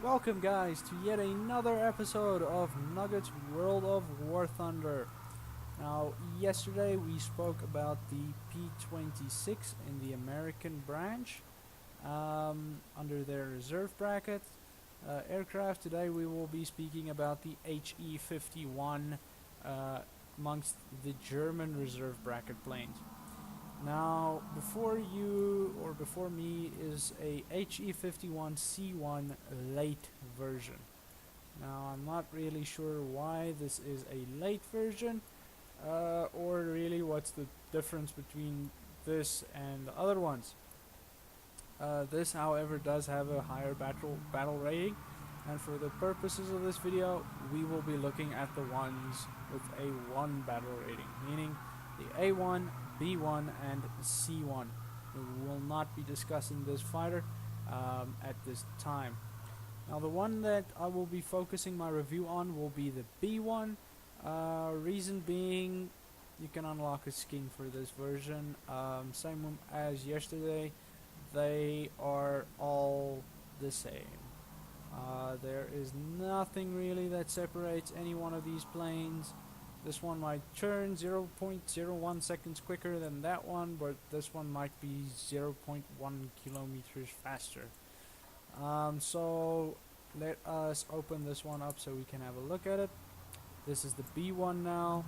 Welcome guys to yet another episode of Nuggets World of War Thunder. Now yesterday we spoke about the P-26 in the American branch under their reserve bracket aircraft. Today we will be speaking about the HE-51 amongst the German reserve bracket planes. Now, before me is a HE-51C1 late version. Now, I'm not really sure why this is a late version, or really what's the difference between this and the other ones. This, however, does have a higher battle rating, and for the purposes of this video, we will be looking at the ones with a 1 battle rating, meaning the A1, B1 and C1. We will not be discussing this fighter at this time. Now the one that I will be focusing my review on will be the B1. Reason being, you can unlock a skin for this version. Same as yesterday, they are all the same. There is nothing really that separates any one of these planes. This one might turn 0.01 seconds quicker than that one, but this one might be 0.1 kilometers faster. So let us open this one up so we can have a look at it. This is the B1 now.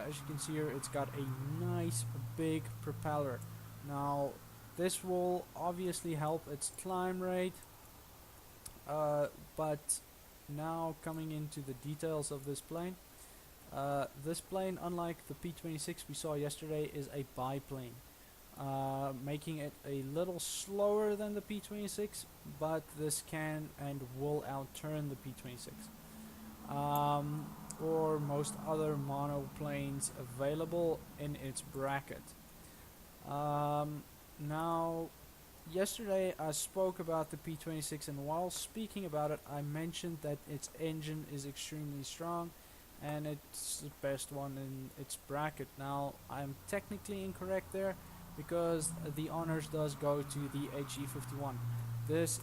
As you can see here, it's got a nice big propeller. Now this will obviously help its climb rate, but now coming into the details of this plane. This plane, unlike the P-26 we saw yesterday, is a biplane, making it a little slower than the P-26, but this can and will outturn the P-26 or most other monoplanes available in its bracket. Now, yesterday I spoke about the P-26, and while speaking about it, I mentioned that its engine is extremely strong and it's the best one in its bracket. Now, I'm technically incorrect there, because the honors does go to the HE-51. This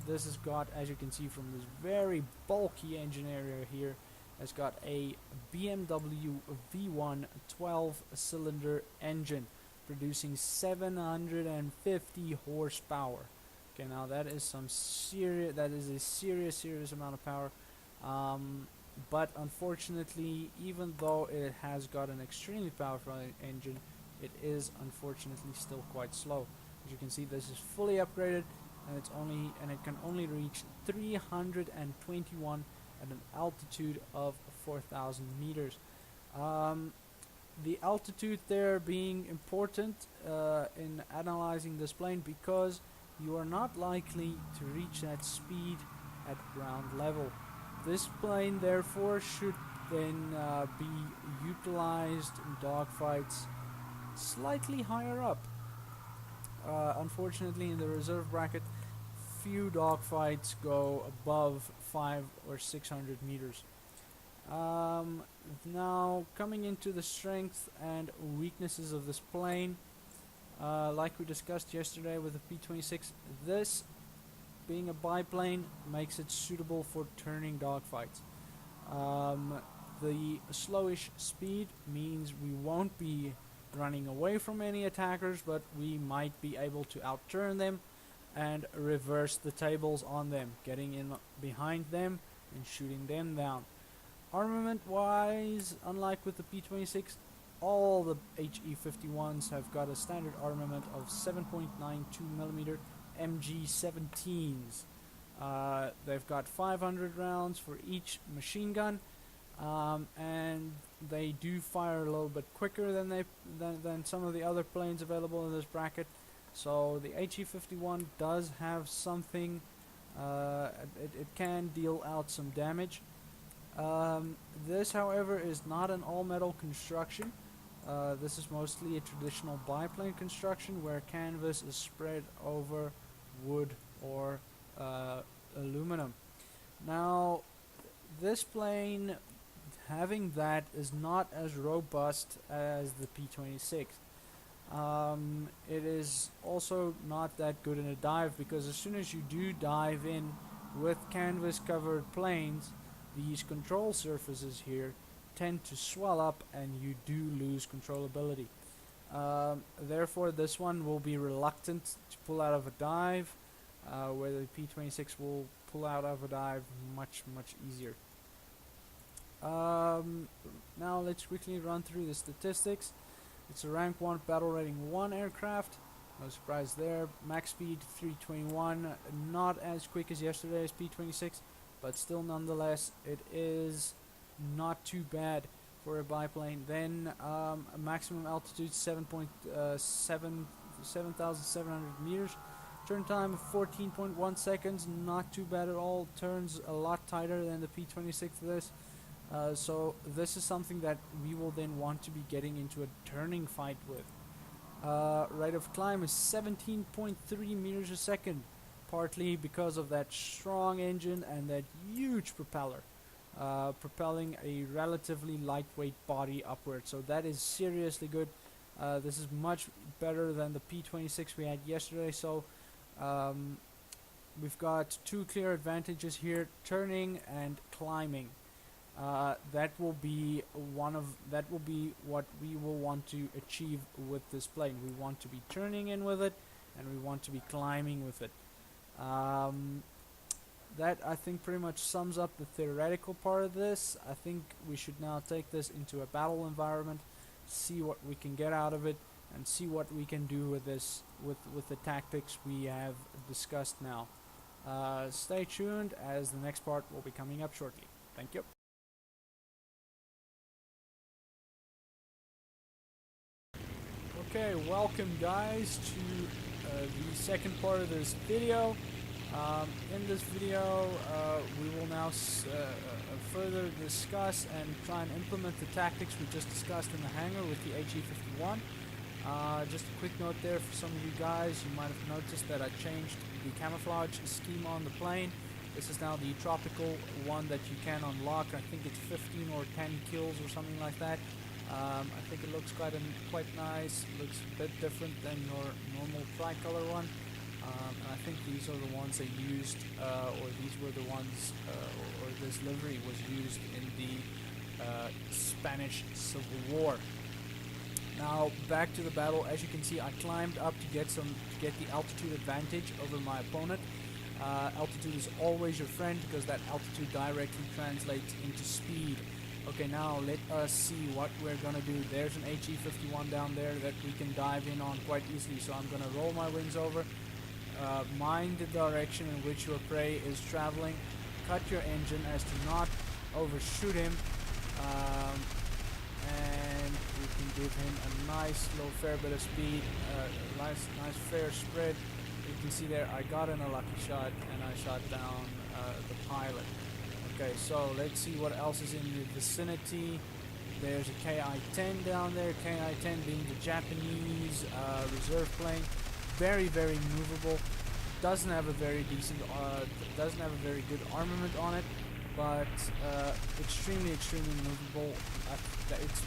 has got, as you can see from this very bulky engine area here, has got a BMW V1 12-cylinder engine producing 750 horsepower. Okay, now that is a serious amount of power. But unfortunately, even though it has got an extremely powerful engine, it is unfortunately still quite slow. As you can see, this is fully upgraded, and it can only reach 321 at an altitude of 4,000 meters. The altitude there being important in analyzing this plane, because you are not likely to reach that speed at ground level. This plane therefore should then be utilized in dogfights slightly higher up. Unfortunately, in the reserve bracket, few dogfights go above 500 or 600 meters. Now, coming into the strengths and weaknesses of this plane, like we discussed yesterday with the P-26, this being a biplane makes it suitable for turning dogfights. The slowish speed means we won't be running away from any attackers, but we might be able to outturn them and reverse the tables on them, getting in behind them and shooting them down. Armament wise, unlike with the P-26, all the HE-51s have got a standard armament of 7.92mm MG-17s. They've got 500 rounds for each machine gun, and they do fire a little bit quicker than some of the other planes available in this bracket. So the HE-51 does have something. It can deal out some damage. This, however, is not an all-metal construction. This is mostly a traditional biplane construction where canvas is spread over wood or aluminum. Now, this plane, having that, is not as robust as the P-26. It is also not that good in a dive, because as soon as you do dive in with canvas covered planes, these control surfaces here tend to swell up and you do lose controllability. Therefore, this one will be reluctant to pull out of a dive, where the P-26 will pull out of a dive much easier. Now let's quickly run through the statistics. It's a rank 1 battle rating 1 aircraft. No surprise there. Max speed 321, not as quick as yesterday's P-26, but still nonetheless it is not too bad for a biplane. Then a maximum altitude 7,700 meters. Turn time of 14.1 seconds, not too bad at all. Turns a lot tighter than the P-26 for this. So this is something that we will then want to be getting into a turning fight with. Rate of climb is 17.3 meters a second, partly because of that strong engine and that huge propeller, propelling a relatively lightweight body upward. So that is seriously good. This is much better than the P-26 we had yesterday. So we've got two clear advantages here: turning and climbing. That will be what we will want to achieve with this plane. We want to be turning in with it, and we want to be climbing with it. That, I think, pretty much sums up the theoretical part of this. I think we should now take this into a battle environment, see what we can get out of it, and see what we can do with this, with the tactics we have discussed now. Stay tuned, as the next part will be coming up shortly. Thank you. Okay, welcome guys to the second part of this video. In this video we will now further discuss and try and implement the tactics we just discussed in the hangar with the HE-51. Just a quick note there for some of you guys: you might have noticed that I changed the camouflage scheme on the plane. This is now the tropical one that you can unlock. I think it's 15 or 10 kills or something like that. I think it looks quite nice. Looks a bit different than your normal tricolor one. And I think these are the ones they used, or these were the ones, or this livery was used in the Spanish Civil War. Now back to the battle. As you can see, I climbed up to get the altitude advantage over my opponent. Altitude is always your friend because that altitude directly translates into speed. Okay, now let us see what we're gonna do. There's an HE-51 down there that we can dive in on quite easily. So I'm gonna roll my wings over. Mind the direction in which your prey is traveling. Cut your engine as to not overshoot him. And we can give him a nice little fair bit of speed. Nice fair spread. You can see there I got in a lucky shot and I shot down the pilot. Okay, so let's see what else is in the vicinity. There's a Ki-10 down there. Ki-10 being the Japanese reserve plane. Very movable. Doesn't have a very decent, doesn't have a very good armament on it, but extremely movable.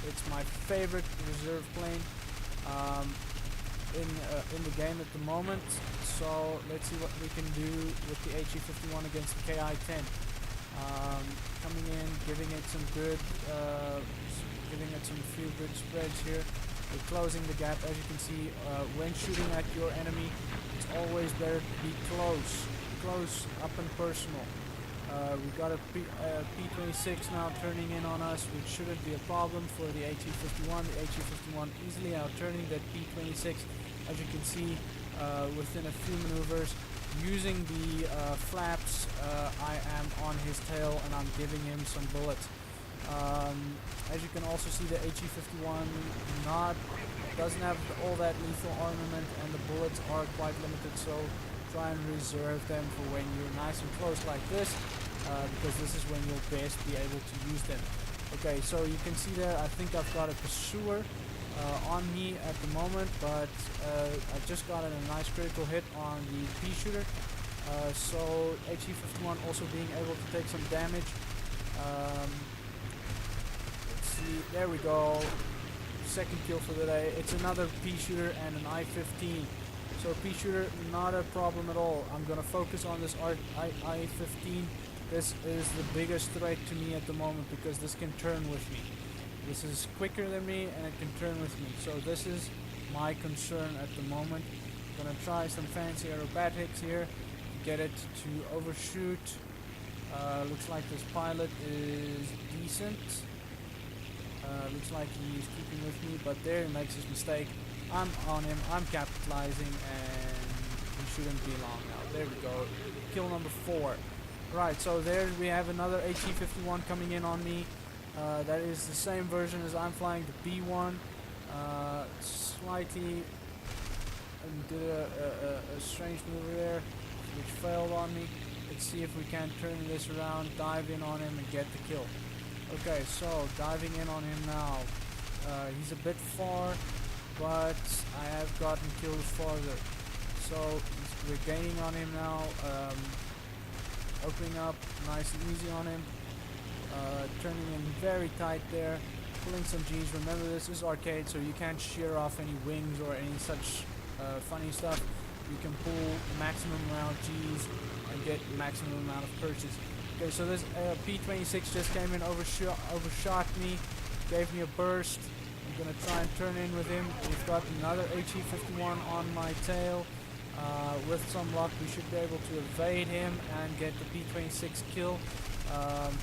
It's my favorite reserve plane in the game at the moment. So let's see what we can do with the HE-51 against the Ki-10. Coming in, giving it some few good spreads here. We're closing the gap. As you can see, when shooting at your enemy, it's always better to be close, up and personal. We've got a P-26 now turning in on us, which shouldn't be a problem for the HE-51. The HE-51 easily out-turning that P-26, as you can see, within a few maneuvers. Using the flaps, I am on his tail and I'm giving him some bullets. As you can also see, the HE-51 doesn't have all that lethal armament, and the bullets are quite limited, so try and reserve them for when you're nice and close like this, because this is when you'll best be able to use them. Okay, so you can see there, I think I've got a pursuer on me at the moment, but I just got a nice critical hit on the pea shooter. So HE-51 also being able to take some damage. Let's see, there we go. Second kill for the day. It's another pea shooter and an I-15. So pea shooter, not a problem at all. I'm gonna focus on this I-15. This is the biggest threat to me at the moment because this can turn with me. This is quicker than me and it can turn with me. So this is my concern at the moment. I'm gonna try some fancy aerobatics here to get it to overshoot. Looks like this pilot is decent. Looks like he's keeping with me, but there he makes his mistake. I'm on him, I'm capitalizing, and he shouldn't be long now. There we go. Kill number 4. Right, so there we have another HE-51 coming in on me. That is the same version as I'm flying, the B1. Slightly did a strange move there, which failed on me. Let's see if we can turn this around, dive in on him, and get the kill. Okay, so diving in on him now. He's a bit far, but I have gotten kills farther. So we're gaining on him now. Opening up nice and easy on him. Turning in very tight there. Pulling some G's. Remember, this is arcade, so you can't shear off any wings or any such funny stuff. You can pull maximum amount of G's and get maximum amount of purchase. Okay, so this P-26 just came in, overshot me, gave me a burst. I'm gonna try and turn in with him. We've got another HE-51 on my tail. With some luck, we should be able to evade him and get the P-26 kill.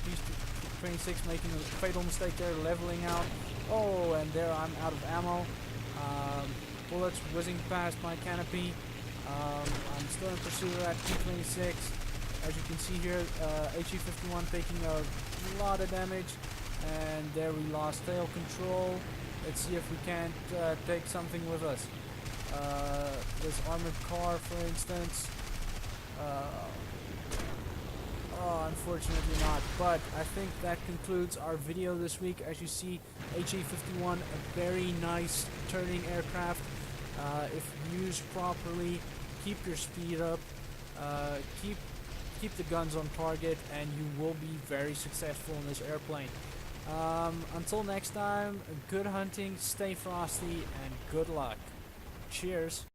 P-26 making a fatal mistake there, leveling out. Oh, and there I'm out of ammo. Bullets whizzing past my canopy. I'm still in pursuit of that P-26. As you can see here, HE-51 taking a lot of damage, and there we lost tail control. Let's see if we can't take something with us. This armored car, for instance. Oh, unfortunately not. But I think that concludes our video this week. As you see, HE-51, a very nice turning aircraft. If used properly, keep your speed up, keep the guns on target, and you will be very successful in this airplane. Until next time, good hunting, stay frosty, and good luck. Cheers.